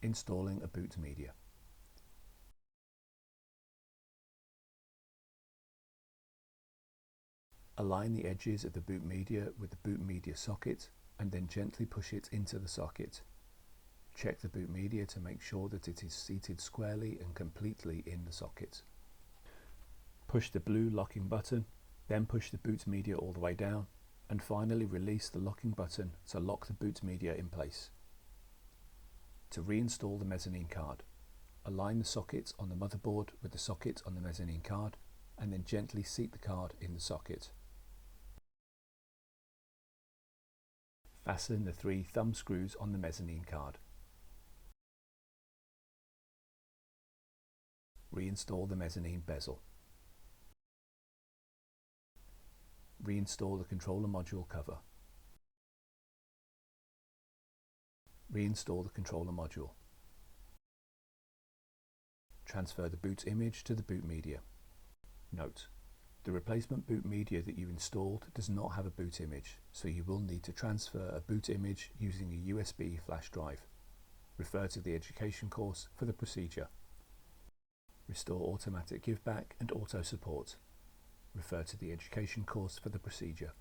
Installing a boot media. Align the edges of the boot media with the boot media socket and then gently push it into the socket. Check the boot media to make sure that it is seated squarely and completely in the socket. Push the blue locking button, then push the boot media all the way down, and finally release the locking button to lock the boot media in place. To reinstall the mezzanine card, align the socket on the motherboard with the socket on the mezzanine card, and then gently seat the card in the socket. Fasten the 3 thumb screws on the mezzanine card. Reinstall the mezzanine bezel. Reinstall the controller module cover. Reinstall the controller module. Transfer the boot image to the boot media. Note: the replacement boot media that you installed does not have a boot image, so you will need to transfer a boot image using a USB flash drive. Refer to the education course for the procedure. Restore automatic giveback and auto support. Refer to the education course for the procedure.